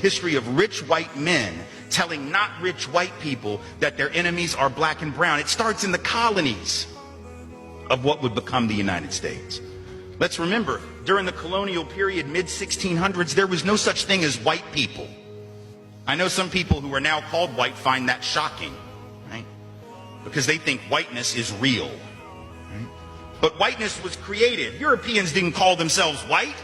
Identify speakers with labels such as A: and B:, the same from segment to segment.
A: history of rich white men telling not rich white people that their enemies are black and brown. It starts in the colonies of what would become the United States. Let's remember, during the colonial period, mid-1600s, there was no such thing as white people. I know some people who are now called white find that shocking, right? Because they think whiteness is real. Right? But whiteness was created. Europeans didn't call themselves white.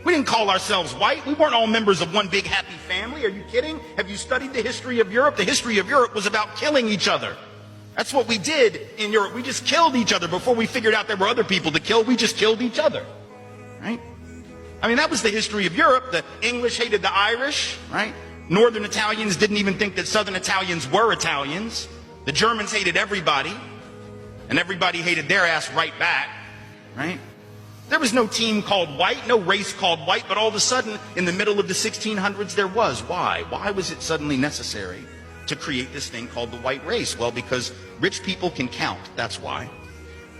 A: We didn't call ourselves white. We weren't all members of one big happy family. Are you kidding? Have you studied the history of Europe? The history of Europe was about killing each other. That's what we did in Europe. We just killed each other. Before we figured out there were other people to kill, we just killed each other. Right? I mean, that was the history of Europe. The English hated the Irish, right? Northern Italians didn't even think that Southern Italians were Italians. The Germans hated everybody, and everybody hated their ass right back, right? There was no team called white, no race called white, but all of a sudden, in the middle of the 1600s, there was. Why? Why was it suddenly necessary to create this thing called the white race? Well, because rich people can count, that's why.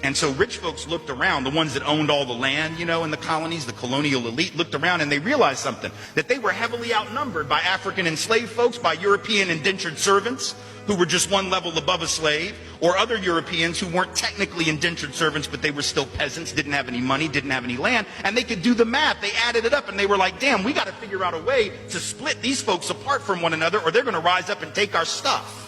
A: And so rich folks looked around, the ones that owned all the land, you know, in the colonies, the colonial elite, looked around and they realized something, that they were heavily outnumbered by African enslaved folks, by European indentured servants who were just one level above a slave, or other Europeans who weren't technically indentured servants, but they were still peasants, didn't have any money, didn't have any land, and they could do the math. They added it up and they were like, damn, we got to figure out a way to split these folks apart from one another or they're going to rise up and take our stuff.